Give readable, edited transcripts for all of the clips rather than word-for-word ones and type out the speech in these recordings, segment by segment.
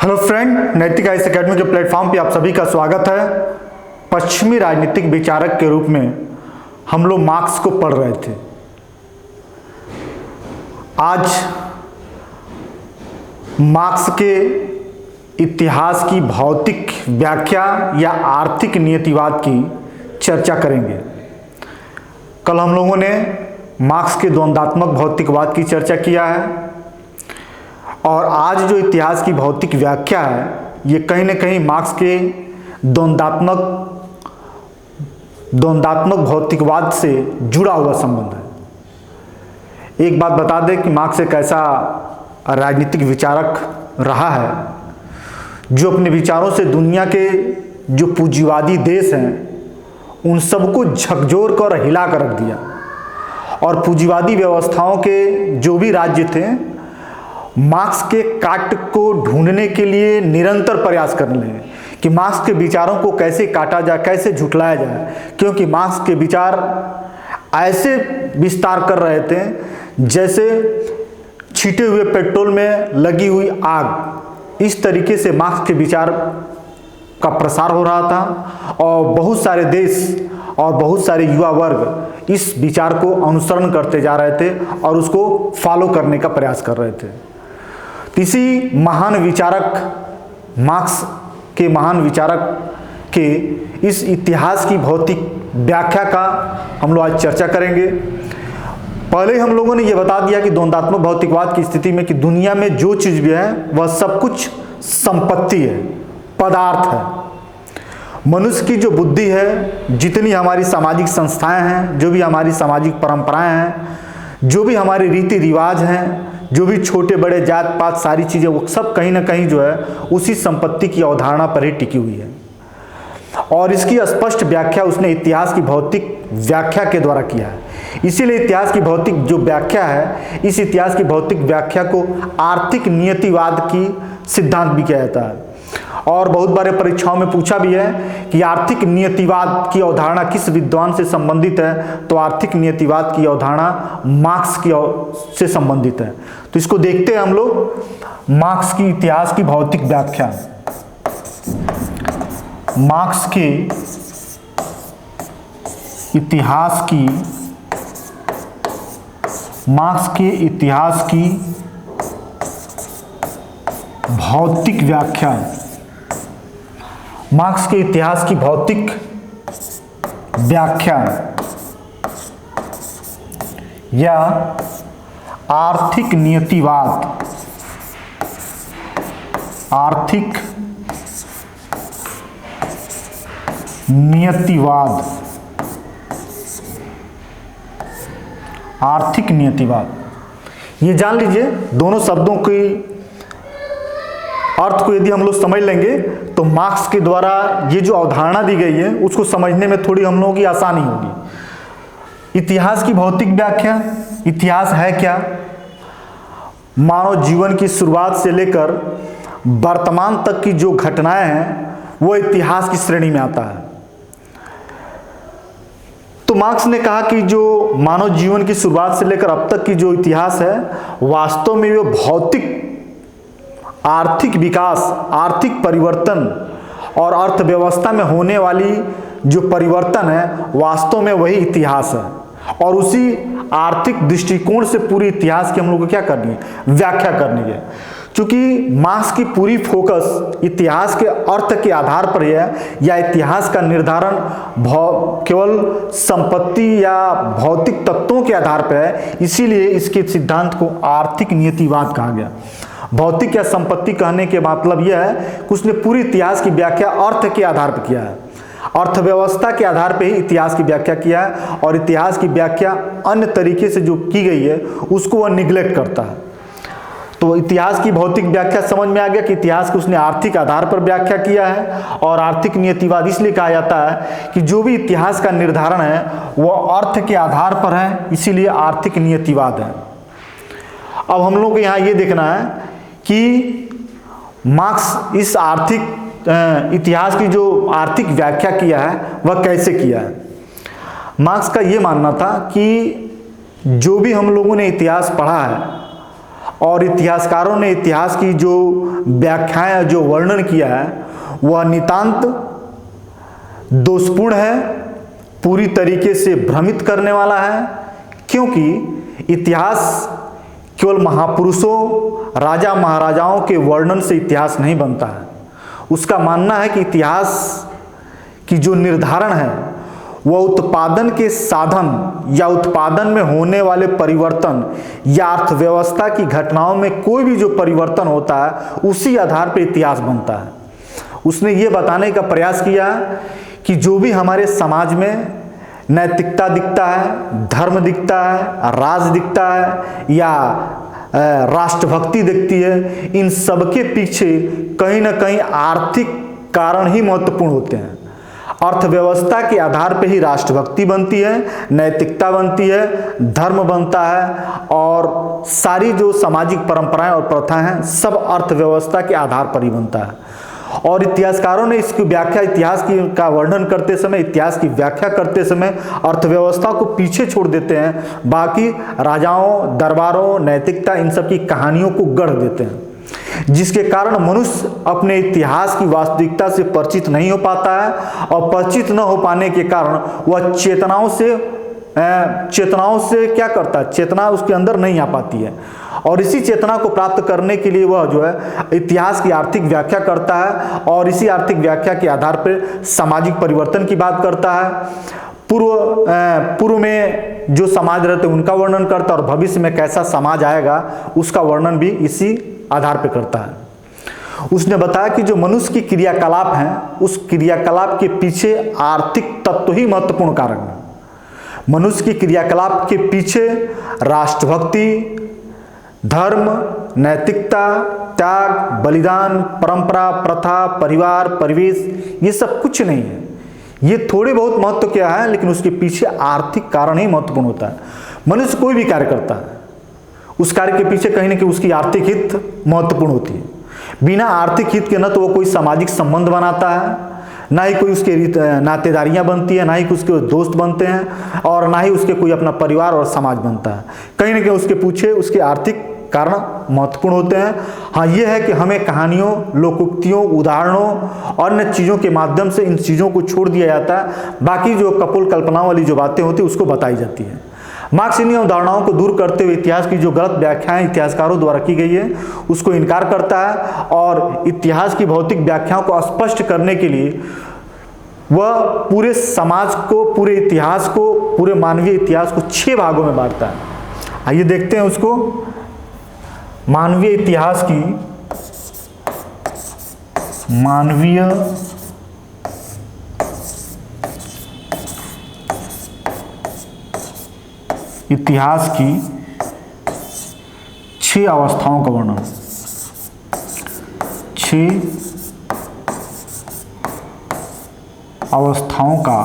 Hello friend, नैतिक IAS academy के platform पे आप सभी का स्वागत है। पश्चिमी राजनीतिक विचारक के रूप में हम लोग मार्क्स को पढ़ रहे थे। आज मार्क्स के इतिहास की भौतिक व्याख्या या आर्थिक नियतिवाद की चर्चा करेंगे। कल हम लोगों ने मार्क्स के द्वंद्वात्मक भौतिकवाद की चर्चा किया है और आज जो इतिहास की भौतिक व्याख्या है ये कहीं न कहीं मार्क्स के द्वंद्वात्मक भौतिकवाद से जुड़ा हुआ संबंध है। एक बात बता दें कि मार्क्स एक ऐसा राजनीतिक विचारक रहा है जो अपने विचारों से दुनिया के जो पूंजीवादी देश हैं उन सबको झकझोर कर हिला कर रख दिया और पूंजीवादी व्यवस्थाओं के जो भी राज्य थे मार्क्स के काट को ढूंढने के लिए निरंतर प्रयास करने लगे कि मार्क्स के विचारों को कैसे काटा जाए, कैसे झुठलाया जाए, क्योंकि मार्क्स के विचार ऐसे विस्तार कर रहे थे जैसे छीटे हुए पेट्रोल में लगी हुई आग। इस तरीके से मार्क्स के विचार का प्रसार हो रहा था और बहुत सारे देश और बहुत सारे युवा वर्ग इस विचार को अनुसरण करते जा रहे थे और उसको फॉलो करने का प्रयास कर रहे थे। इसी महान विचारक मार्क्स के महान विचारक के इस इतिहास की भौतिक व्याख्या का हम लोग आज चर्चा करेंगे। पहले हम लोगों ने यह बता दिया कि द्वंद्वात्मक भौतिकवाद की स्थिति में कि दुनिया में जो चीज़ भी है वह सब कुछ संपत्ति है, पदार्थ है। मनुष्य की जो बुद्धि है, जितनी हमारी सामाजिक संस्थाएं हैं, जो भी हमारी सामाजिक परंपराएं हैं, जो भी हमारे रीति रिवाज हैं, जो भी छोटे बड़े जात पात सारी चीज़ें, वो सब कहीं ना कहीं जो है उसी संपत्ति की अवधारणा पर ही टिकी हुई है और इसकी स्पष्ट व्याख्या उसने इतिहास की भौतिक व्याख्या के द्वारा किया है। इसीलिए इतिहास की भौतिक जो व्याख्या है, इस इतिहास की भौतिक व्याख्या को आर्थिक नियतिवाद की सिद्धांत भी किया जाता है और बहुत बार परीक्षाओं में पूछा भी है कि आर्थिक नियतिवाद की अवधारणा किस विद्वान से संबंधित है, तो आर्थिक नियतिवाद की अवधारणा मार्क्स की से संबंधित है। तो इसको देखते हैं हम लोग। मार्क्स की इतिहास की भौतिक व्याख्या। मार्क्स के इतिहास की भौतिक व्याख्या। मार्क्स के इतिहास की भौतिक व्याख्या या आर्थिक नियतिवाद। आर्थिक नियतिवाद। आर्थिक नियतिवाद, ये जान लीजिए दोनों शब्दों की अर्थ को यदि हम लोग समझ लेंगे तो मार्क्स के द्वारा ये जो अवधारणा दी गई है उसको समझने में थोड़ी हम लोगों की आसानी होगी। इतिहास की भौतिक व्याख्या। इतिहास है क्या? मानव जीवन की शुरुआत से लेकर वर्तमान तक की जो घटनाएं हैं वो इतिहास की श्रेणी में आता है। तो मार्क्स ने कहा कि जो मानव जीवन की शुरुआत से लेकर अब तक की जो इतिहास है वास्तव में वो भौतिक आर्थिक विकास, आर्थिक परिवर्तन और अर्थव्यवस्था में होने वाली जो परिवर्तन है वास्तव में वही इतिहास है और उसी आर्थिक दृष्टिकोण से पूरी इतिहास की हम लोग को क्या करनी है? व्याख्या करनी है। क्योंकि मार्क्स की पूरी फोकस इतिहास के अर्थ के आधार पर है या इतिहास का निर्धारण केवल संपत्ति या भौतिक तत्वों के आधार पर है, इसीलिए इसके सिद्धांत को आर्थिक नियतिवाद कहा गया। भौतिक या संपत्ति कहने के मतलब यह है कि उसने पूरी इतिहास की व्याख्या अर्थ के आधार पर किया है, अर्थव्यवस्था के आधार पर ही इतिहास की व्याख्या किया है और इतिहास की व्याख्या अन्य तरीके से जो की गई है उसको वह निगलेक्ट करता है। तो इतिहास की भौतिक व्याख्या समझ में आ गया कि इतिहास को उसने आर्थिक आधार पर व्याख्या किया है और आर्थिक नियतिवाद इसलिए कहा जाता है कि जो भी इतिहास का निर्धारण है वह अर्थ के आधार पर है, इसीलिए आर्थिक नियतिवाद है। अब हम लोग को यहाँ ये देखना है कि मार्क्स इस आर्थिक इतिहास की जो आर्थिक व्याख्या किया है वह कैसे किया है। मार्क्स का ये मानना था कि जो भी हम लोगों ने इतिहास पढ़ा है और इतिहासकारों ने इतिहास की जो व्याख्याएं, जो वर्णन किया है, वह नितांत दोषपूर्ण है, पूरी तरीके से भ्रमित करने वाला है। क्योंकि इतिहास केवल महापुरुषों, राजा महाराजाओं के वर्णन से इतिहास नहीं बनता है। उसका मानना है कि इतिहास की जो निर्धारण है वह उत्पादन के साधन या उत्पादन में होने वाले परिवर्तन या अर्थव्यवस्था की घटनाओं में कोई भी जो परिवर्तन होता है उसी आधार पर इतिहास बनता है। उसने ये बताने का प्रयास किया कि जो भी हमारे समाज में नैतिकता दिखता है, धर्म दिखता है, राज दिखता है या राष्ट्रभक्ति दिखती है, इन सबके पीछे कहीं ना कहीं आर्थिक कारण ही महत्वपूर्ण होते हैं। अर्थव्यवस्था के आधार पर ही राष्ट्रभक्ति बनती है, नैतिकता बनती है, धर्म बनता है और सारी जो सामाजिक परंपराएं और प्रथाएं हैं सब अर्थव्यवस्था के आधार पर ही बनता है। और इतिहासकारों ने इसकी व्याख्या, इतिहास की का वर्णन करते समय, इतिहास की व्याख्या करते समय अर्थव्यवस्था को पीछे छोड़ देते हैं, बाकी राजाओं, दरबारों, नैतिकता, इन सब की कहानियों को गढ़ देते हैं, जिसके कारण मनुष्य अपने इतिहास की वास्तविकता से परिचित नहीं हो पाता है और परिचित न हो पाने के कारण वह चेतनाओं से क्या करता है, चेतना उसके अंदर नहीं आ पाती है और इसी चेतना को प्राप्त करने के लिए वह जो है इतिहास की आर्थिक व्याख्या करता है और इसी आर्थिक व्याख्या के आधार पर सामाजिक परिवर्तन की बात करता है। पूर्व में जो समाज रहते उनका वर्णन करता है और भविष्य में कैसा समाज आएगा उसका वर्णन भी इसी आधार पर करता है। उसने बताया कि जो मनुष्य की क्रियाकलाप हैं उस क्रियाकलाप के पीछे आर्थिक तत्व ही महत्वपूर्ण कारक है। मनुष्य की क्रियाकलाप के पीछे राष्ट्रभक्ति, धर्म, नैतिकता, त्याग, बलिदान, परंपरा, प्रथा, परिवार, परिवेश, ये सब कुछ नहीं है। ये थोड़े बहुत महत्व क्या है, लेकिन उसके पीछे आर्थिक कारण ही महत्वपूर्ण होता है। मनुष्य कोई भी कार्य करता है, उस कार्य के पीछे कहीं ना कहीं उसकी आर्थिक हित महत्वपूर्ण होती है। बिना आर्थिक हित के न तो वो कोई सामाजिक संबंध बनाता है, ना ही कोई उसके नातेदारियां बनती है, ना ही उसके दोस्त बनते हैं और ना ही उसके कोई अपना परिवार और समाज बनता है। कहीं ना कहीं उसके पीछे उसके आर्थिक कारण महत्वपूर्ण होते हैं। हाँ, ये है कि हमें कहानियों, लोकोक्तियों, उदाहरणों और अन्य चीज़ों के माध्यम से इन चीज़ों को छोड़ दिया जाता है, बाकी जो कपोल कल्पनाओं वाली जो बातें होती है उसको बताई जाती है। मार्क्स इन अवधारणाओं को दूर करते हुए इतिहास की जो गलत व्याख्याएं इतिहासकारों द्वारा की गई है उसको इनकार करता है और इतिहास की भौतिक व्याख्याओं को स्पष्ट करने के लिए वह पूरे समाज को, पूरे इतिहास को, पूरे मानवीय इतिहास को 6 भागों में बांटता है। आइए देखते हैं उसको। मानवीय इतिहास की इतिहास की 6 अवस्थाओं का वर्णन, 6 अवस्थाओं का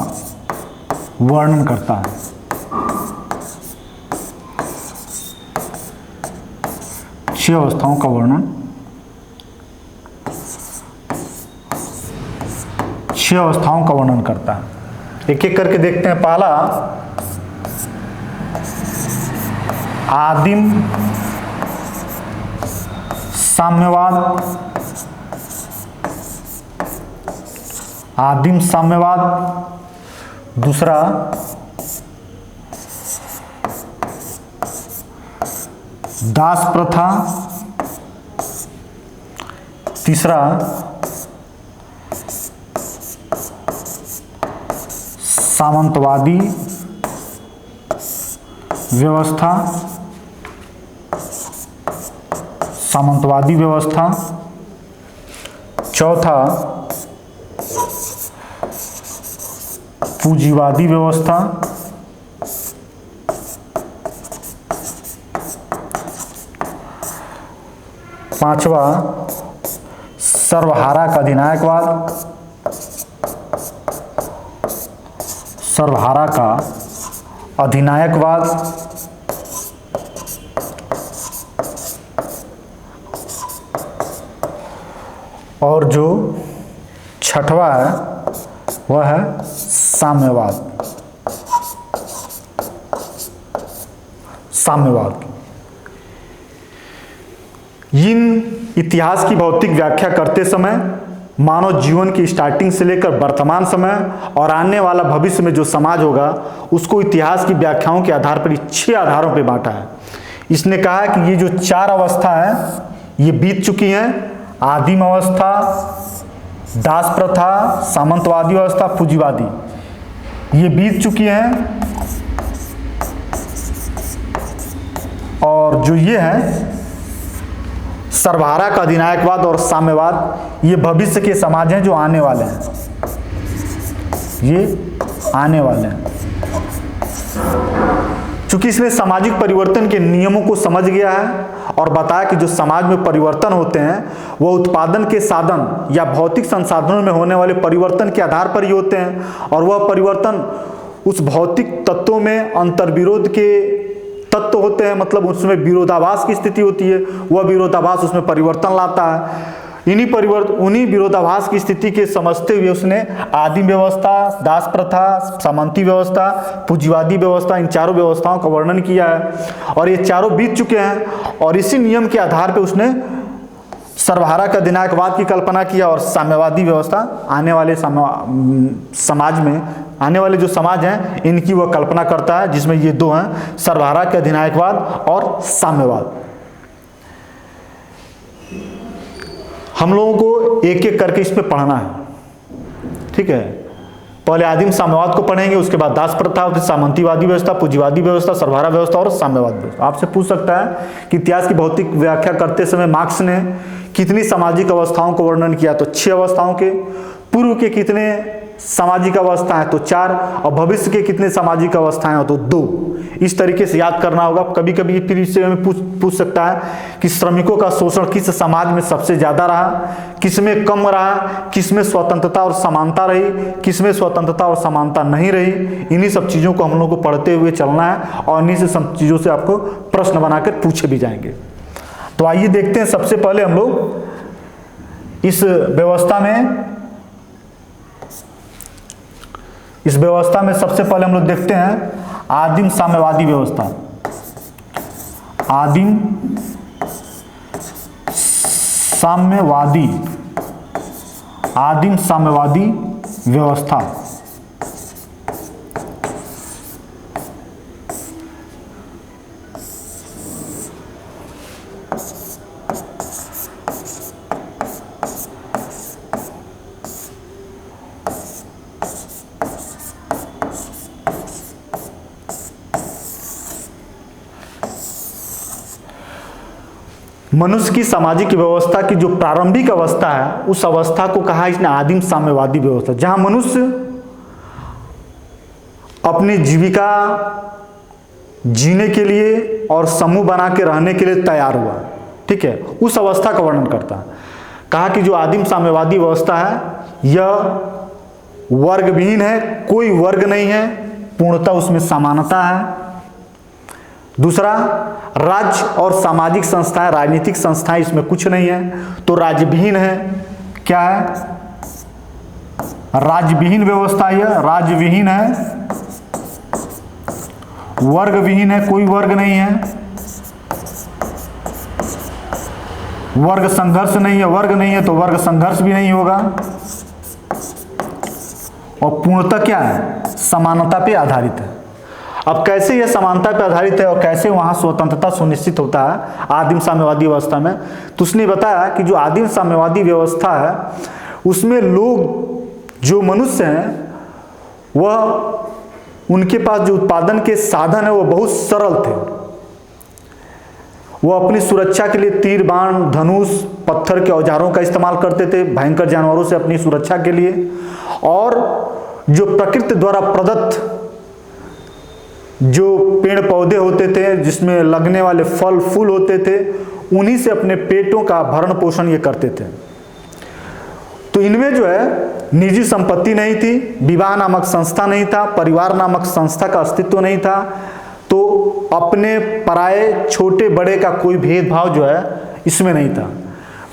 वर्णन करता है। छह अवस्थाओं का वर्णन, 6 अवस्थाओं का वर्णन करता है। एक एक करके देखते हैं। पहला, आदिम साम्यवाद, आदिम साम्यवाद। दूसरा, दास प्रथा। तीसरा, सामंतवादी व्यवस्था, सामंतवादी व्यवस्था। चौथा, पूंजीवादी व्यवस्था। पांचवा, सर्वहारा का अधिनायकवाद, सर्वहारा का अधिनायकवाद। और जो छठवा है वह है साम्यवाद। साम्यवाद इन इतिहास की भौतिक व्याख्या करते समय मानव जीवन की स्टार्टिंग से लेकर वर्तमान समय और आने वाला भविष्य में जो समाज होगा उसको इतिहास की व्याख्याओं के आधार पर 6 आधारों पर बांटा है। इसने कहा है कि ये जो 4 अवस्था है ये बीत चुकी हैं। आदिम अवस्था, दास प्रथा, सामंतवादी अवस्था, पूंजीवादी, ये बीत चुकी हैं। और जो ये है सर्वहारा का अधिनायकवाद और साम्यवाद, ये भविष्य के समाज हैं जो आने वाले हैं, ये आने वाले हैं। चूंकि इसने सामाजिक परिवर्तन के नियमों को समझ गया है और बताया कि जो समाज में परिवर्तन होते हैं वह उत्पादन के साधन या भौतिक संसाधनों में होने वाले परिवर्तन के आधार पर ही होते हैं, और वह परिवर्तन उस भौतिक तत्वों में अंतर्विरोध के तत्व होते हैं, मतलब उसमें विरोधाभास की स्थिति होती है, वह विरोधाभास उसमें परिवर्तन लाता है। उन्हीं विरोधाभास की स्थिति के समझते हुए उसने आदिम व्यवस्था, दास प्रथा, सामंती व्यवस्था, पूंजीवादी व्यवस्था, इन चारों व्यवस्थाओं का वर्णन किया है। और ये चारों बीत चुके हैं और इसी नियम के आधार पर उसने सर्वहारा का अधिनायकवाद की कल्पना किया और साम्यवादी व्यवस्था आने वाले समाज में, आने वाले जो समाज हैं इनकी वह कल्पना करता है, जिसमें ये 2 हैं, सर्वहारा का अधिनायकवाद और साम्यवाद। हम लोगों को एक एक करके इस पे पढ़ना है, ठीक है। पहले आदिम साम्यवाद को पढ़ेंगे, उसके बाद दास प्रथा, फिर सामंतीवादी व्यवस्था, पूंजीवादी व्यवस्था, सर्वहारा व्यवस्था और साम्यवाद व्यवस्था। आपसे पूछ सकता है कि इतिहास की भौतिक व्याख्या करते समय मार्क्स ने कितनी सामाजिक अवस्थाओं को वर्णन किया, तो 6 अवस्थाओं के। पूर्व के कितने सामाजिक अवस्थाएं, तो 4, और भविष्य के कितने सामाजिक अवस्थाएं हो, तो 2। इस तरीके से याद करना होगा। कभी कभी फिर इससे हमें पूछ सकता है कि श्रमिकों का शोषण किस समाज में सबसे ज्यादा रहा, किसमें कम रहा, किसमें स्वतंत्रता और समानता रही, किसमें स्वतंत्रता और समानता नहीं रही। इन्हीं सब चीजों को हम लोग को पढ़ते हुए चलना है और इन्हीं से सब चीजों से आपको प्रश्न बनाकर पूछे भी जाएंगे। तो आइए देखते हैं, सबसे पहले हम लोग इस व्यवस्था में सबसे पहले हम लोग देखते हैं आदिम साम्यवादी व्यवस्था। आदिम साम्यवादी व्यवस्था। मनुष्य की सामाजिक व्यवस्था की जो प्रारंभिक अवस्था है उस अवस्था को कहा इसने आदिम साम्यवादी व्यवस्था, जहां मनुष्य अपनी जीविका जीने के लिए और समूह बना के रहने के लिए तैयार हुआ, ठीक है। उस अवस्था का वर्णन करता है। कहा कि जो आदिम साम्यवादी व्यवस्था है यह वर्ग विहीन है, कोई वर्ग नहीं है, पूर्णतः उसमें समानता है। दूसरा, राज्य और सामाजिक संस्थाएं, राजनीतिक संस्थाएं इसमें कुछ नहीं है, तो राज्य विहीन है। क्या है? राज्य विहीन व्यवस्था, यह राज्य विहीन है, वर्ग विहीन है, कोई वर्ग नहीं है, वर्ग संघर्ष नहीं है, वर्ग नहीं है तो वर्ग संघर्ष भी नहीं होगा, और पूर्णतः क्या है? समानता पे आधारित है। अब कैसे यह समानता पर आधारित है और कैसे वहां स्वतंत्रता सुनिश्चित होता है आदिम साम्यवादी व्यवस्था में, तो उसने बताया कि जो आदिम साम्यवादी व्यवस्था है उसमें लोग, जो मनुष्य हैं, वह उनके पास जो उत्पादन के साधन है वो बहुत सरल थे। वो अपनी सुरक्षा के लिए तीर, बाण, धनुष, पत्थर के औजारों का इस्तेमाल करते थे भयंकर जानवरों से अपनी सुरक्षा के लिए, और जो प्रकृति द्वारा प्रदत्त जो पेड़ पौधे होते थे जिसमें लगने वाले फल फूल होते थे उन्हीं से अपने पेटों का भरण पोषण ये करते थे। तो इनमें जो है निजी संपत्ति नहीं थी, विवाह नामक संस्था नहीं था, परिवार नामक संस्था का अस्तित्व नहीं था, तो अपने पराये छोटे बड़े का कोई भेदभाव जो है इसमें नहीं था।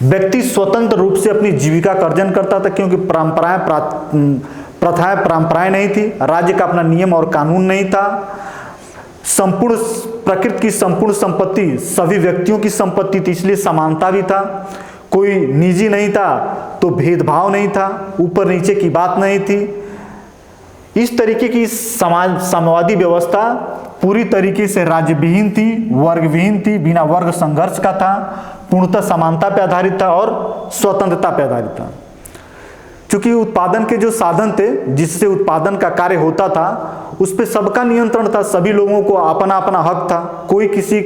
व्यक्ति स्वतंत्र रूप से अपनी जीविका का अर्जन करता था, क्योंकि परंपराएं नहीं थी, राज्य का अपना नियम और कानून नहीं था, संपूर्ण प्रकृति की संपूर्ण संपत्ति सभी व्यक्तियों की संपत्ति थी, इसलिए समानता भी था, कोई निजी नहीं था तो भेदभाव नहीं था, ऊपर नीचे की बात नहीं थी। इस तरीके की साम्यवादी व्यवस्था पूरी तरीके से राज्यविहीन थी, वर्गविहीन थी, बिना वर्ग संघर्ष का था, पूर्णतः समानता पर आधारित था और स्वतंत्रता पर आधारित था। क्योंकि उत्पादन के जो साधन थे जिससे उत्पादन का कार्य होता था उस पर सबका नियंत्रण था, सभी लोगों को अपना अपना हक था, कोई किसी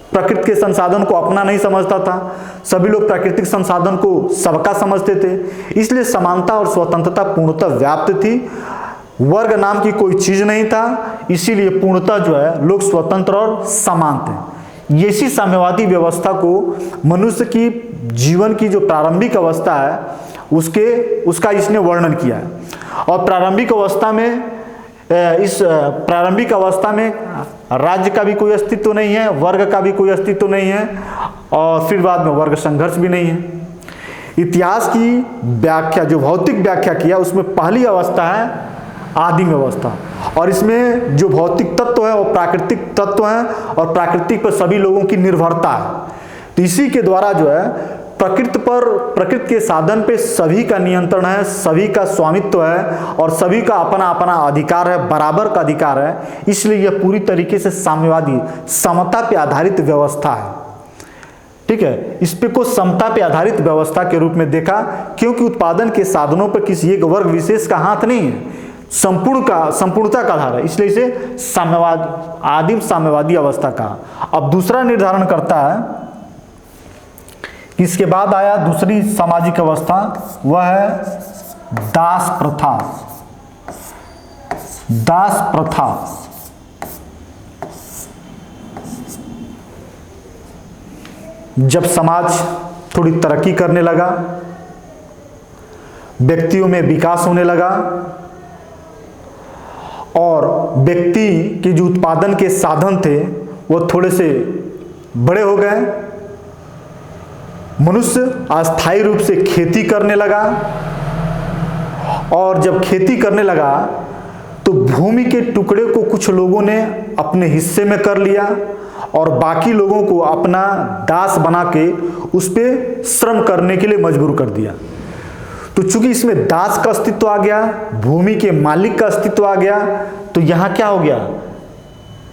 प्रकृति के संसाधन को अपना नहीं समझता था, सभी लोग प्राकृतिक संसाधन को सबका समझते थे। इसलिए समानता और स्वतंत्रता पूर्णतः व्याप्त थी, वर्ग नाम की कोई चीज नहीं था, इसीलिए पूर्णतः जो है लोग स्वतंत्र और समान थे। इसी साम्यवादी व्यवस्था को मनुष्य की जीवन की जो प्रारंभिक अवस्था है उसका इसने वर्णन किया है। और प्रारंभिक अवस्था में राज्य का भी कोई अस्तित्व नहीं है, वर्ग का भी कोई अस्तित्व नहीं है, और फिर बाद में वर्ग संघर्ष भी नहीं है। इतिहास की व्याख्या जो भौतिक व्याख्या किया उसमें पहली अवस्था है आदिम अवस्था, और इसमें जो भौतिक तत्व है वो प्राकृतिक तत्व है और प्राकृतिक पर सभी लोगों की निर्भरता है। तो इसी के द्वारा जो है प्रकृति के साधन पे सभी का नियंत्रण है, सभी का स्वामित्व है और सभी का अपना अपना अधिकार है, बराबर का अधिकार है। इसलिए यह पूरी तरीके से साम्यवादी समता पे आधारित व्यवस्था है। ठीक है, इस पे को समता पे आधारित व्यवस्था के रूप में देखा, क्योंकि उत्पादन के साधनों पर किसी एक वर्ग विशेष का हाथ नहीं है, संपूर्णता का आधार है, इसलिए इसे आदिम साम्यवादी अवस्था कहा। अब दूसरा निर्धारण करता है, इसके बाद आया दूसरी सामाजिक अवस्था, वह है दास प्रथा। दास प्रथा जब समाज थोड़ी तरक्की करने लगा, व्यक्तियों में विकास होने लगा और व्यक्ति के जो उत्पादन के साधन थे वो थोड़े से बड़े हो गए, मनुष्य अस्थायी रूप से खेती करने लगा, और जब खेती करने लगा तो भूमि के टुकड़े को कुछ लोगों ने अपने हिस्से में कर लिया और बाकी लोगों को अपना दास बना के उस पे श्रम करने के लिए मजबूर कर दिया। तो चूंकि इसमें दास का अस्तित्व आ गया, भूमि के मालिक का अस्तित्व आ गया, तो यहां क्या हो गया,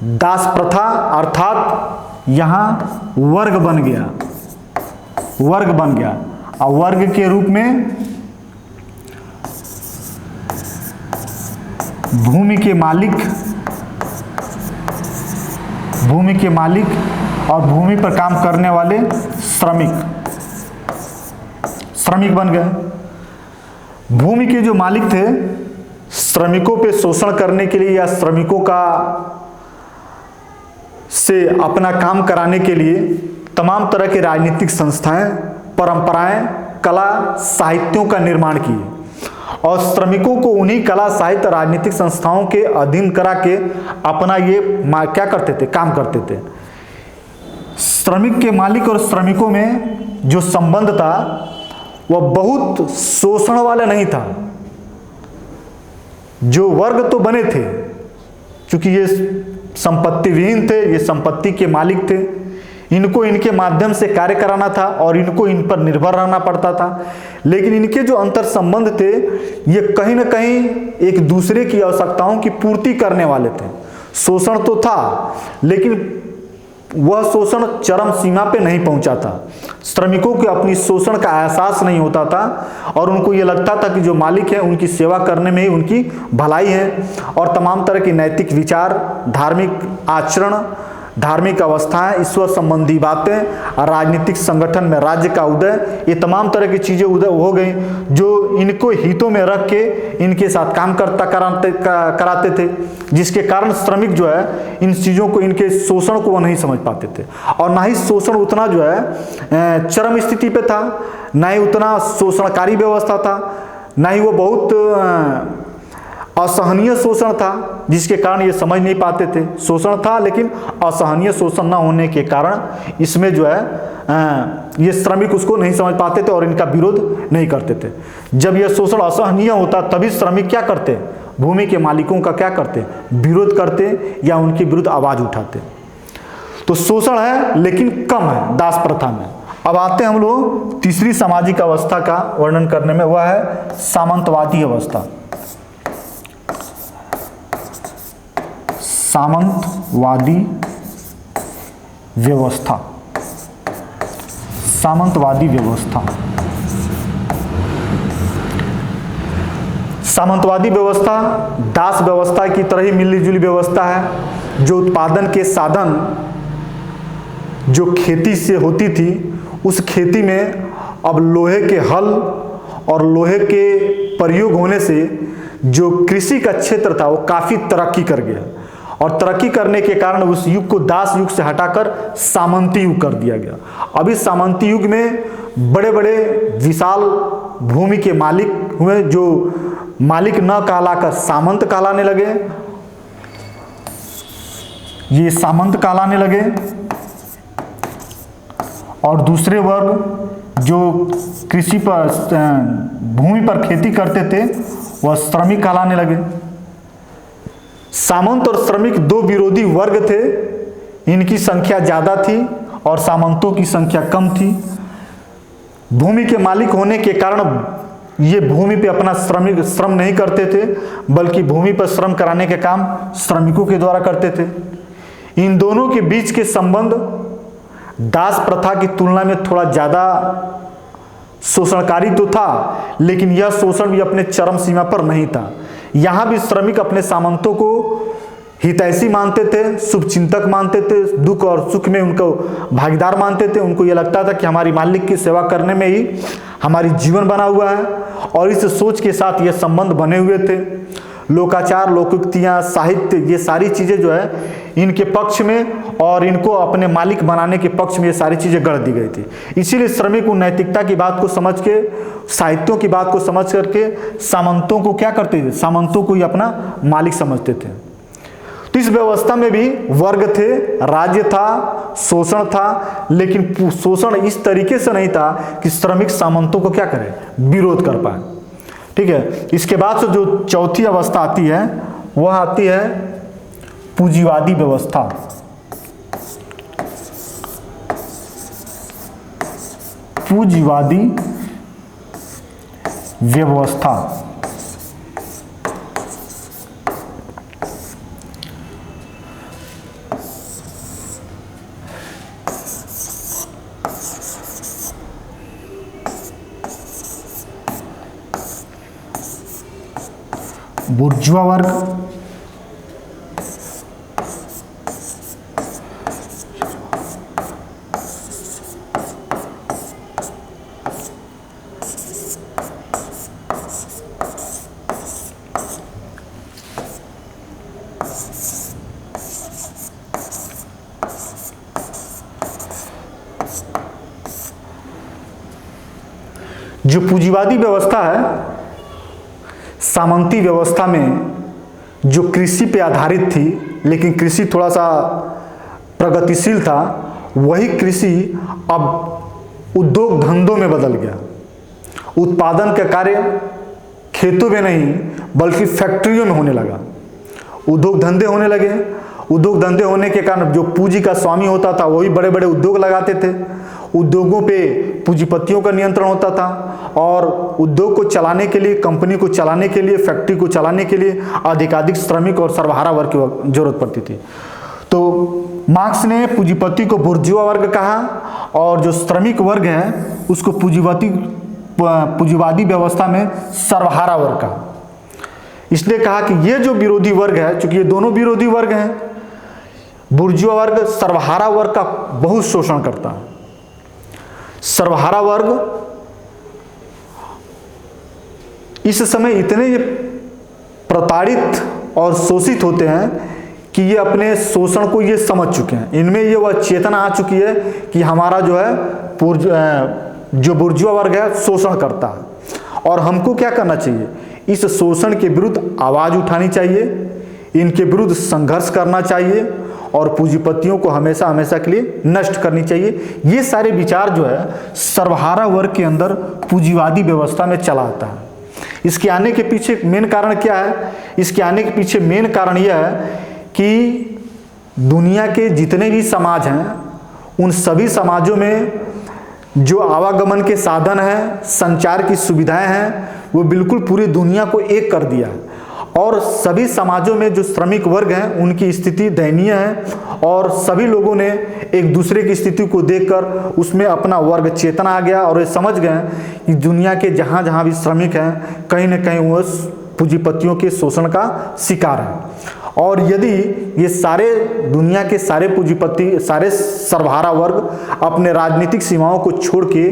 दास प्रथा अर्थात यहां वर्ग बन गया, वर्ग बन गया। और वर्ग के रूप में भूमि के मालिक और भूमि पर काम करने वाले श्रमिक बन गए। भूमि के जो मालिक थे श्रमिकों पे शोषण करने के लिए या श्रमिकों का से अपना काम कराने के लिए तमाम तरह के राजनीतिक संस्थाएं, परंपराएं, कला, साहित्यों का निर्माण किए और श्रमिकों को उन्हीं कला, साहित्य, राजनीतिक संस्थाओं के अधीन करा के अपना ये क्या करते थे, काम करते थे। श्रमिक के मालिक और श्रमिकों में जो संबंध था वह बहुत शोषण वाला नहीं था। जो वर्ग तो बने थे, क्योंकि ये संपत्ति विहीन थे, ये संपत्ति के मालिक थे, इनको इनके माध्यम से कार्य कराना था और इनको इन पर निर्भर रहना पड़ता था। लेकिन इनके जो अंतर संबंध थे ये कहीं ना कहीं एक दूसरे की आवश्यकताओं की पूर्ति करने वाले थे। शोषण तो था लेकिन वह शोषण चरम सीमा पे नहीं पहुंचा था। श्रमिकों को अपनी शोषण का एहसास नहीं होता था और उनको ये लगता था कि जो मालिक है उनकी सेवा करने में ही उनकी भलाई है, और तमाम तरह की नैतिक विचार, धार्मिक आचरण, धार्मिक अवस्थाएं, ईश्वर संबंधी बातें, राजनीतिक संगठन में राज्य का उदय, ये तमाम तरह की चीजें उदय हो गई जो इनको हितों में रख के इनके साथ काम कराते थे, जिसके कारण श्रमिक जो है इन चीजों को, इनके शोषण को वो नहीं समझ पाते थे। और ना ही शोषण उतना जो है चरम स्थिति पे था, ना ही उतना शोषणकारी व्यवस्था था, ना ही वो बहुत असहनीय शोषण था जिसके कारण ये समझ नहीं पाते थे। शोषण था लेकिन असहनीय शोषण ना होने के कारण इसमें जो है ये श्रमिक उसको नहीं समझ पाते थे और इनका विरोध नहीं करते थे। जब यह शोषण असहनीय होता तभी श्रमिक क्या करते, भूमि के मालिकों का क्या करते, विरोध करते या उनके विरुद्ध आवाज उठाते। तो शोषण है लेकिन कम है दास प्रथा में। अब आते हैं हम लोग तीसरी सामाजिक अवस्था का वर्णन करने में, वह है सामंतवादी अवस्था। सामंतवादी व्यवस्था, सामंतवादी व्यवस्था। सामंतवादी व्यवस्था दास व्यवस्था की तरह ही मिली जुली व्यवस्था है। जो उत्पादन के साधन जो खेती से होती थी, उस खेती में अब लोहे के हल और लोहे के प्रयोग होने से जो कृषि का क्षेत्र था वो काफ़ी तरक्की कर गया, और तरक्की करने के कारण उस युग को दास युग से हटाकर सामंती युग कर दिया गया। अब इस सामंती युग में बड़े बड़े विशाल भूमि के मालिक हुए, जो मालिक न कहलाकर सामंत कहलाने लगे। ये सामंत कहलाने लगे, और दूसरे वर्ग जो कृषि पर भूमि पर खेती करते थे वह श्रमिक कहलाने लगे। सामंत और श्रमिक दो विरोधी वर्ग थे, इनकी संख्या ज़्यादा थी और सामंतों की संख्या कम थी। भूमि के मालिक होने के कारण ये भूमि पे अपना श्रम नहीं करते थे, बल्कि भूमि पर श्रम कराने के काम श्रमिकों के द्वारा करते थे। इन दोनों के बीच के संबंध दास प्रथा की तुलना में थोड़ा ज़्यादा शोषणकारी तो था, लेकिन यह शोषण भी अपने चरम सीमा पर नहीं था। यहाँ भी श्रमिक अपने सामंतों को हितैषी मानते थे, शुभचिंतक मानते थे, दुख और सुख में उनको भागीदार मानते थे। उनको यह लगता था कि हमारी मालिक की सेवा करने में ही हमारी जीवन बना हुआ है, और इस सोच के साथ ये संबंध बने हुए थे। लोकाचार, लोकोक्तियाँ, साहित्य, ये सारी चीज़ें जो है इनके पक्ष में और इनको अपने मालिक बनाने के पक्ष में ये सारी चीज़ें गढ़ दी गई थी। इसीलिए श्रमिक को नैतिकता की बात को समझ के, साहित्यों की बात को समझ करके सामंतों को क्या करते थे, सामंतों को ही अपना मालिक समझते थे। तो इस व्यवस्था में भी वर्ग थे, राज्य था, शोषण था, लेकिन शोषण इस तरीके से नहीं था कि श्रमिक सामंतों को क्या करे, विरोध कर पाए। ठीक है। इसके बाद से जो चौथी अवस्था आती है वह आती है पूंजीवादी व्यवस्था। पूंजीवादी व्यवस्था। बुर्जुआ वर्ग, जो पूंजीवादी व्यवस्था है, सामंती व्यवस्था में जो कृषि पे आधारित थी, लेकिन कृषि थोड़ा सा प्रगतिशील था, वही कृषि अब उद्योग धंधों में बदल गया। उत्पादन का कार्य खेतों में नहीं बल्कि फैक्ट्रियों में होने लगा। उद्योग धंधे होने लगे। उद्योग धंधे होने के कारण जो पूंजी का स्वामी होता था वही बड़े बड़े उद्योग लगाते थे। उद्योगों पे पूंजीपतियों का नियंत्रण होता था, और उद्योग को चलाने के लिए, कंपनी को चलाने के लिए, फैक्ट्री को चलाने के लिए अधिकाधिक श्रमिक और सर्वहारा वर्ग की जरूरत पड़ती थी। तो मार्क्स ने पूंजीपति को बुर्जुआ वर्ग कहा, और जो श्रमिक वर्ग है उसको पूंजीवादी व्यवस्था में सर्वहारा वर्ग कहा। इसने कहा कि ये जो विरोधी वर्ग है, चूंकि ये दोनों विरोधी वर्ग हैं, बुर्जुआ वर्ग सर्वहारा वर्ग का बहुत शोषण करता है। सर्वहारा वर्ग इस समय इतने प्रताड़ित और शोषित होते हैं कि ये अपने शोषण को ये समझ चुके हैं। इनमें ये वह चेतना आ चुकी है कि हमारा जो है जो बुर्जुआ वर्ग है शोषण करता है, और हमको क्या करना चाहिए, इस शोषण के विरुद्ध आवाज़ उठानी चाहिए, इनके विरुद्ध संघर्ष करना चाहिए, और पूंजीपतियों को हमेशा हमेशा के लिए नष्ट करनी चाहिए। ये सारे विचार जो है सर्वहारा वर्ग के अंदर पूंजीवादी व्यवस्था में चला आता है। इसके आने के पीछे मेन कारण क्या है? इसके आने के पीछे मेन कारण यह है कि दुनिया के जितने भी समाज हैं, उन सभी समाजों में जो आवागमन के साधन हैं, संचार की सुविधाएं हैं, वो बिल्कुल पूरी दुनिया को एक कर दिया है। और सभी समाजों में जो श्रमिक वर्ग हैं, उनकी स्थिति दयनीय है, और सभी लोगों ने एक दूसरे की स्थिति को देखकर उसमें अपना वर्ग चेतना आ गया और ये समझ गए कि दुनिया के जहाँ जहाँ भी श्रमिक हैं, कहीं न कहीं वो पूंजीपतियों के शोषण का शिकार है। और यदि ये सारे दुनिया के सारे पूंजीपति, सारे सर्वहारा वर्ग अपने राजनीतिक सीमाओं को छोड़ के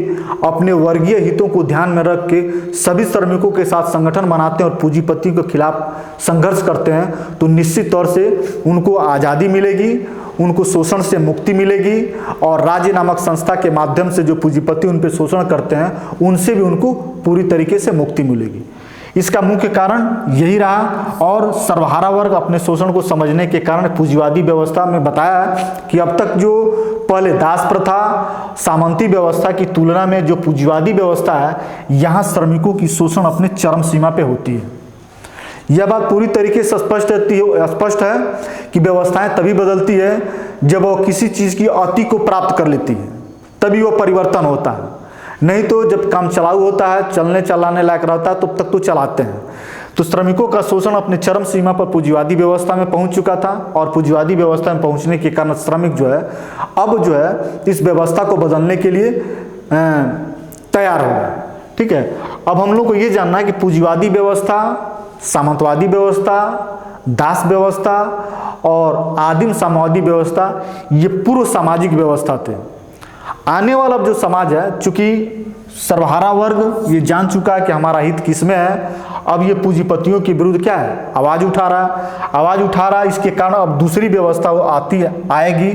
अपने वर्गीय हितों को ध्यान में रख के सभी श्रमिकों के साथ संगठन बनाते हैं और पूंजीपतियों के खिलाफ संघर्ष करते हैं, तो निश्चित तौर से उनको आज़ादी मिलेगी, उनको शोषण से मुक्ति मिलेगी, और राज्य नामक संस्था के माध्यम से जो पूंजीपति उन पर शोषण करते हैं, उनसे भी उनको पूरी तरीके से मुक्ति मिलेगी। इसका मुख्य कारण यही रहा। और सर्वहारा वर्ग अपने शोषण को समझने के कारण पूंजीवादी व्यवस्था में बताया कि अब तक जो पहले दास प्रथा, सामंती व्यवस्था की तुलना में जो पूंजीवादी व्यवस्था है, यहाँ श्रमिकों की शोषण अपने चरम सीमा पे होती है। यह बात पूरी तरीके से स्पष्ट है कि व्यवस्थाएं तभी बदलती है जब वो किसी चीज़ की अति को प्राप्त कर लेती है, तभी वो परिवर्तन होता है। नहीं तो जब काम चलाऊ होता है, चलने चलाने लायक रहता है, तब तक तो चलाते हैं। तो श्रमिकों का शोषण अपने चरम सीमा पर पूंजीवादी व्यवस्था में पहुंच चुका था, और पूंजीवादी व्यवस्था में पहुंचने के कारण श्रमिक जो है अब जो है इस व्यवस्था को बदलने के लिए तैयार हो गए। ठीक है, अब हम लोग को ये जानना है कि पूंजीवादी व्यवस्था, सामंतवादी व्यवस्था, दास व्यवस्था और आदिम साम्यवादी व्यवस्था, ये पूर्व सामाजिक व्यवस्था थे। आने वाला जो समाज है, चूंकि सर्वहारा वर्ग ये जान चुका है कि हमारा हित किसमें है, अब ये पूंजीपतियों के विरुद्ध क्या है, आवाज़ उठा रहा है। इसके कारण अब दूसरी व्यवस्था वो आएगी,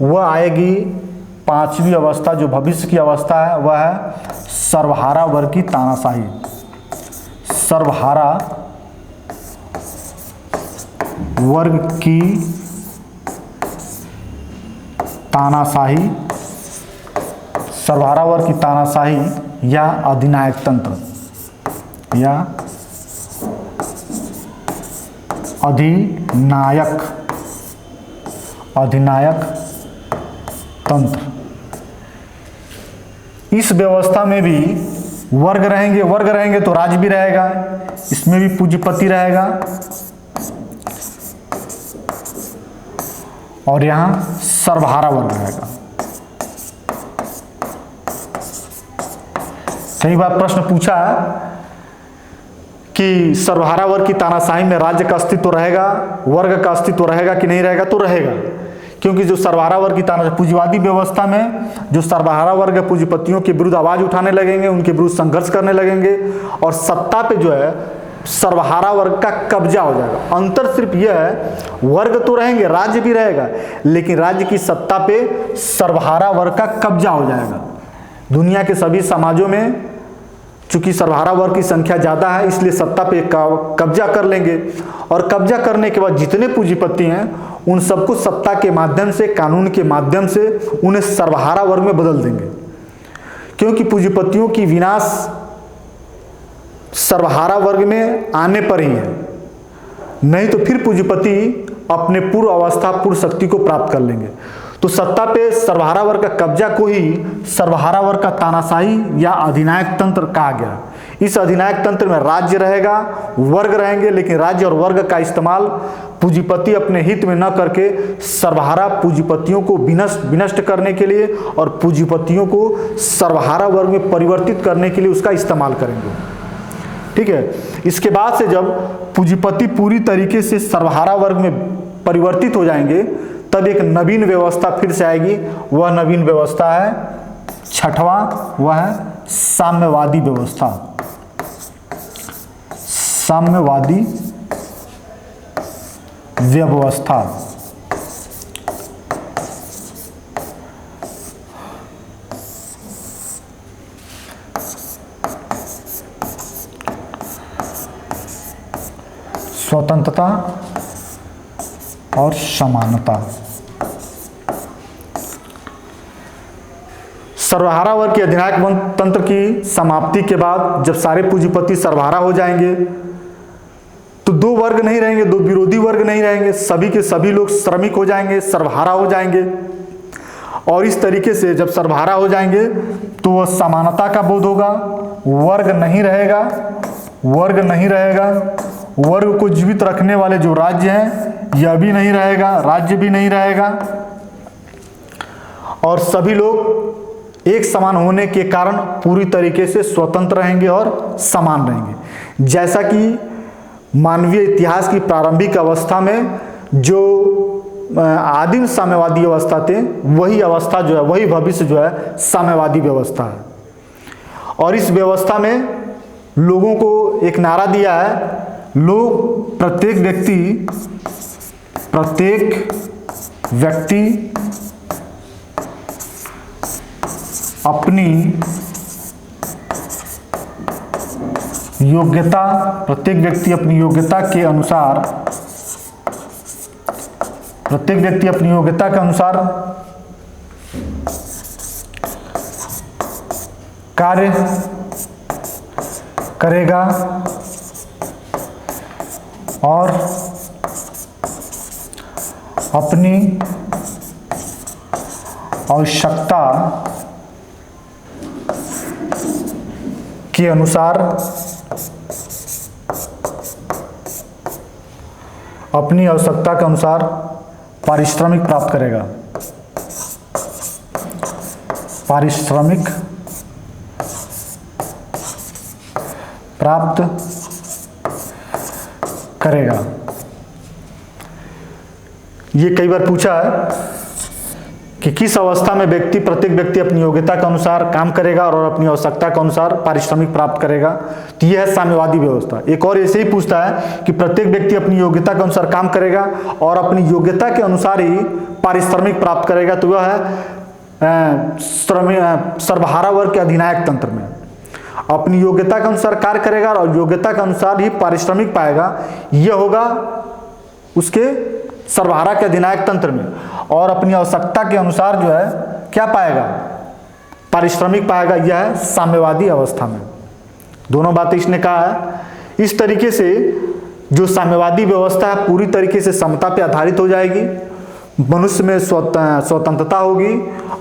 वह आएगी पांचवी अवस्था, जो भविष्य की अवस्था है, वह है सर्वहारा वर्ग की तानाशाही। सर्वहारा वर्ग की तानाशाही, सर्वहारा वर्ग की तानाशाही या अधिनायक तंत्र, या अधिनायक तंत्र। इस व्यवस्था में भी वर्ग रहेंगे तो राज्य भी रहेगा, इसमें भी पूंजीपति रहेगा, और यहां सर्वहारा वर्ग रहेगा। कई बार प्रश्न पूछा कि सर्वहारा वर्ग की तानाशाही में राज्य का अस्तित्व रहेगा, वर्ग का अस्तित्व रहेगा कि नहीं रहेगा? तो रहेगा, क्योंकि जो सर्वहारा वर्ग की तानाशाही, पूंजीवादी व्यवस्था में जो सर्वहारा वर्ग पूंजीपतियों के विरुद्ध आवाज उठाने लगेंगे, उनके विरुद्ध संघर्ष करने लगेंगे, और सत्ता पे जो है सर्वहारा वर्ग का कब्जा हो जाएगा। अंतर सिर्फ यह है, वर्ग तो रहेंगे, राज्य भी रहेगा, लेकिन राज्य की सत्ता पे सर्वहारा वर्ग का कब्जा हो जाएगा। दुनिया के सभी समाजों में चूंकि सर्वहारा वर्ग की संख्या ज़्यादा है, इसलिए सत्ता पे कब्जा कर लेंगे, और कब्जा करने के बाद जितने पूंजीपति हैं उन सबको सत्ता के माध्यम से, कानून के माध्यम से उन्हें सर्वहारा वर्ग में बदल देंगे, क्योंकि पूंजीपतियों की विनाश सर्वहारा वर्ग में आने पर ही है। नहीं तो फिर पूंजीपति अपने पूर्व अवस्था, पूर्व शक्ति को प्राप्त कर लेंगे। तो सत्ता पे सर्वहारा वर्ग का कब्जा को ही सर्वहारा वर्ग का तानाशाही या अधिनायक तंत्र कहा गया। इस अधिनायक तंत्र में राज्य रहेगा, वर्ग रहेंगे, लेकिन राज्य और वर्ग का इस्तेमाल पूंजीपति अपने हित में न करके सर्वहारा पूंजीपतियों को विनष्ट करने के लिए और पूंजीपतियों को सर्वहारा वर्ग में परिवर्तित करने के लिए उसका इस्तेमाल करेंगे। ठीक है, इसके बाद से जब पूंजीपति पूरी तरीके से सर्वहारा वर्ग में परिवर्तित हो जाएंगे, तब एक नवीन व्यवस्था फिर से आएगी। वह नवीन व्यवस्था है छठवां, वह है साम्यवादी व्यवस्था। साम्यवादी व्यवस्था। स्वतंत्रता और समानता। सर्वहारा वर्ग के अधिनायक तंत्र की समाप्ति के बाद जब सारे पूंजीपति सर्वहारा हो जाएंगे तो दो वर्ग नहीं रहेंगे, दो विरोधी वर्ग नहीं रहेंगे, सभी के सभी लोग श्रमिक हो जाएंगे, सर्वहारा हो जाएंगे। और इस तरीके से जब सर्वहारा हो जाएंगे तो वह समानता का बोध होगा, वर्ग नहीं रहेगा, वर्ग नहीं रहेगा, वर्ग को जीवित रखने वाले जो राज्य हैं यह भी नहीं रहेगा, राज्य भी नहीं रहेगा, और सभी लोग एक समान होने के कारण पूरी तरीके से स्वतंत्र रहेंगे और समान रहेंगे। जैसा कि मानवीय इतिहास की प्रारंभिक अवस्था में जो आदिम साम्यवादी अवस्था थे, वही अवस्था जो है, वही भविष्य जो है साम्यवादी व्यवस्था है। और इस व्यवस्था में लोगों को एक नारा दिया है, लोग प्रत्येक व्यक्ति अपनी योग्यता, प्रत्येक व्यक्ति अपनी योग्यता के अनुसार, प्रत्येक व्यक्ति अपनी योग्यता के अनुसार कार्य करेगा और अपनी आवश्यकता के अनुसार, अपनी आवश्यकता के अनुसार पारिश्रमिक प्राप्त करेगा, पारिश्रमिक प्राप्त करेगा। ये कई बार पूछा है कि किस अवस्था में प्रत्येक व्यक्ति अपनी योग्यता के अनुसार काम करेगा और अपनी आवश्यकता के अनुसार पारिश्रमिक प्राप्त करेगा। तो यह है साम्यवादी व्यवस्था। एक और ऐसे ही पूछता है कि प्रत्येक व्यक्ति अपनी योग्यता के अनुसार काम करेगा और अपनी योग्यता के अनुसार ही पारिश्रमिक प्राप्त करेगा। तो वह है सर्वहारा वर्ग के अधिनायक तंत्र में अपनी योग्यता के अनुसार कार्य करेगा और योग्यता के अनुसार ही पारिश्रमिक पाएगा। यह होगा उसके सर्वहारा के अधिनायक तंत्र में। और अपनी आवश्यकता के अनुसार जो है क्या पाएगा, पारिश्रमिक पाएगा। यह है साम्यवादी अवस्था में। दोनों बातें इसने कहा है। इस तरीके से जो साम्यवादी व्यवस्था है पूरी तरीके से समता पे आधारित हो जाएगी, मनुष्य में स्वतंत्रता होगी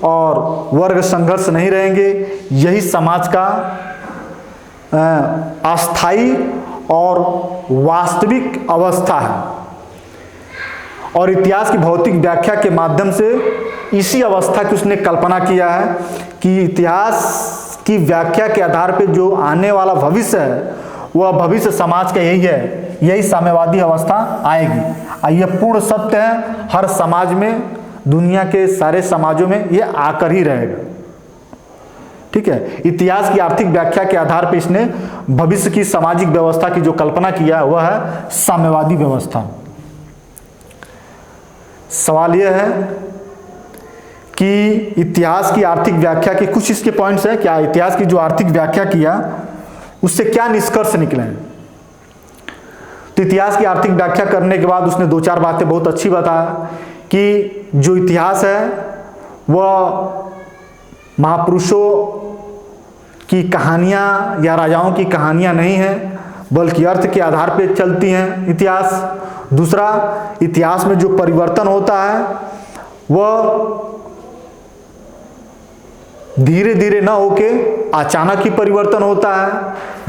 और वर्ग संघर्ष नहीं रहेंगे। यही समाज का अस्थाई और वास्तविक अवस्था है। और इतिहास की भौतिक व्याख्या के माध्यम से इसी अवस्था की उसने कल्पना किया है कि इतिहास की व्याख्या के आधार पर जो आने वाला भविष्य है वह भविष्य समाज का यही है, यही साम्यवादी अवस्था आएगी। यह पूर्ण सत्य है, हर समाज में, दुनिया के सारे समाजों में यह आकर ही रहेगा। ठीक है। इतिहास की आर्थिक व्याख्या के आधार पर इसने भविष्य की सामाजिक व्यवस्था की जो कल्पना किया है वह है साम्यवादी व्यवस्था। सवाल यह है कि इतिहास की आर्थिक व्याख्या के कुछ इसके पॉइंट्स हैं, क्या इतिहास की जो आर्थिक व्याख्या किया उससे क्या निष्कर्ष निकले हैं। तो इतिहास की आर्थिक व्याख्या करने के बाद उसने दो चार बातें बहुत अच्छी बताया कि जो इतिहास है वह महापुरुषों की कहानियाँ या राजाओं की कहानियाँ नहीं है, बल्कि अर्थ के आधार पर चलती हैं इतिहास। दूसरा, इतिहास में जो परिवर्तन होता है वह धीरे धीरे न होके अचानक ही परिवर्तन होता है।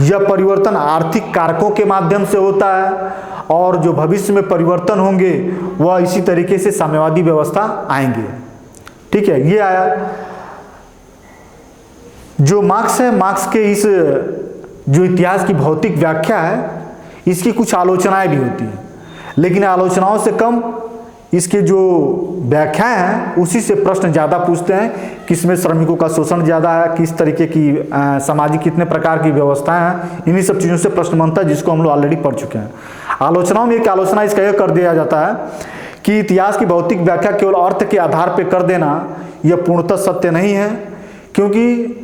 यह परिवर्तन आर्थिक कारकों के माध्यम से होता है और जो भविष्य में परिवर्तन होंगे वह इसी तरीके से साम्यवादी व्यवस्था आएंगे। ठीक है। ये आया जो मार्क्स है, मार्क्स के इस जो इतिहास की भौतिक व्याख्या है इसकी कुछ आलोचनाएं भी होती हैं, लेकिन आलोचनाओं से कम इसके जो व्याख्याएं हैं उसी से प्रश्न ज़्यादा पूछते हैं। किसमें श्रमिकों का शोषण ज़्यादा है, किस तरीके की सामाजिक कितने प्रकार की व्यवस्थाएं हैं, इन्हीं सब चीज़ों से प्रश्न बनता है जिसको हम लोग ऑलरेडी पढ़ चुके हैं। आलोचनाओं में एक आलोचना इसका यह कर दिया जाता है कि इतिहास की भौतिक व्याख्या केवल अर्थ के आधार पर कर देना यह पूर्णतः सत्य नहीं है, क्योंकि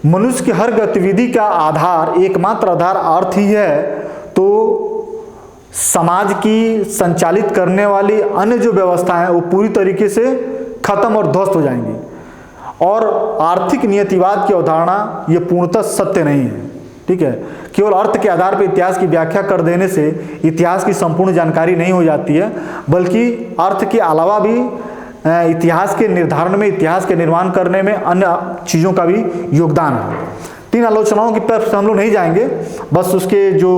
मनुष्य की हर गतिविधि का आधार, एकमात्र आधार अर्थ ही है। तो समाज की संचालित करने वाली अन्य जो व्यवस्था है वो पूरी तरीके से खत्म और ध्वस्त हो जाएंगी। और आर्थिक नियतिवाद की अवधारणा ये पूर्णतः सत्य नहीं है। ठीक है, केवल अर्थ के आधार पर इतिहास की व्याख्या कर देने से इतिहास की संपूर्ण जानकारी नहीं हो जाती है, बल्कि अर्थ के अलावा भी इतिहास के निर्धारण में, इतिहास के निर्माण करने में अन्य चीज़ों का भी योगदान है। 3 आलोचनाओं की तरफ हम लोग नहीं जाएंगे, बस उसके जो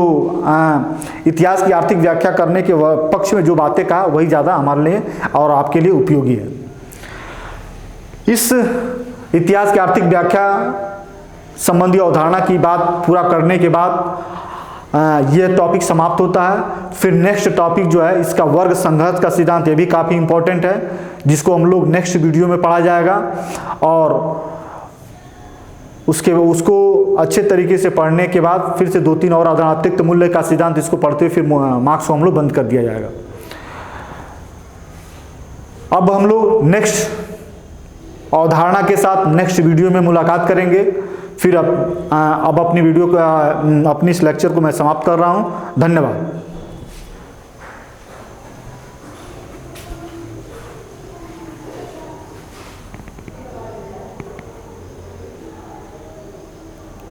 इतिहास की आर्थिक व्याख्या करने के पक्ष में जो बातें कहा वही ज़्यादा हमारे लिए और आपके लिए उपयोगी है। इस इतिहास की आर्थिक व्याख्या संबंधी अवधारणा की बात पूरा करने के बाद यह टॉपिक समाप्त होता है। फिर नेक्स्ट टॉपिक जो है इसका वर्ग संघर्ष का सिद्धांत, ये भी काफ़ी इंपॉर्टेंट है, जिसको हम लोग नेक्स्ट वीडियो में पढ़ा जाएगा। और उसको अच्छे तरीके से पढ़ने के बाद फिर से 2-3 और अतिरिक्त मूल्य का सिद्धांत इसको पढ़ते हुए फिर मार्क्स को हम लोग बंद कर दिया जाएगा। अब हम लोग नेक्स्ट अवधारणा के साथ नेक्स्ट वीडियो में मुलाकात करेंगे। फिर अब अपनी वीडियो का अपनी इस लेक्चर को मैं समाप्त कर रहा हूँ। धन्यवाद।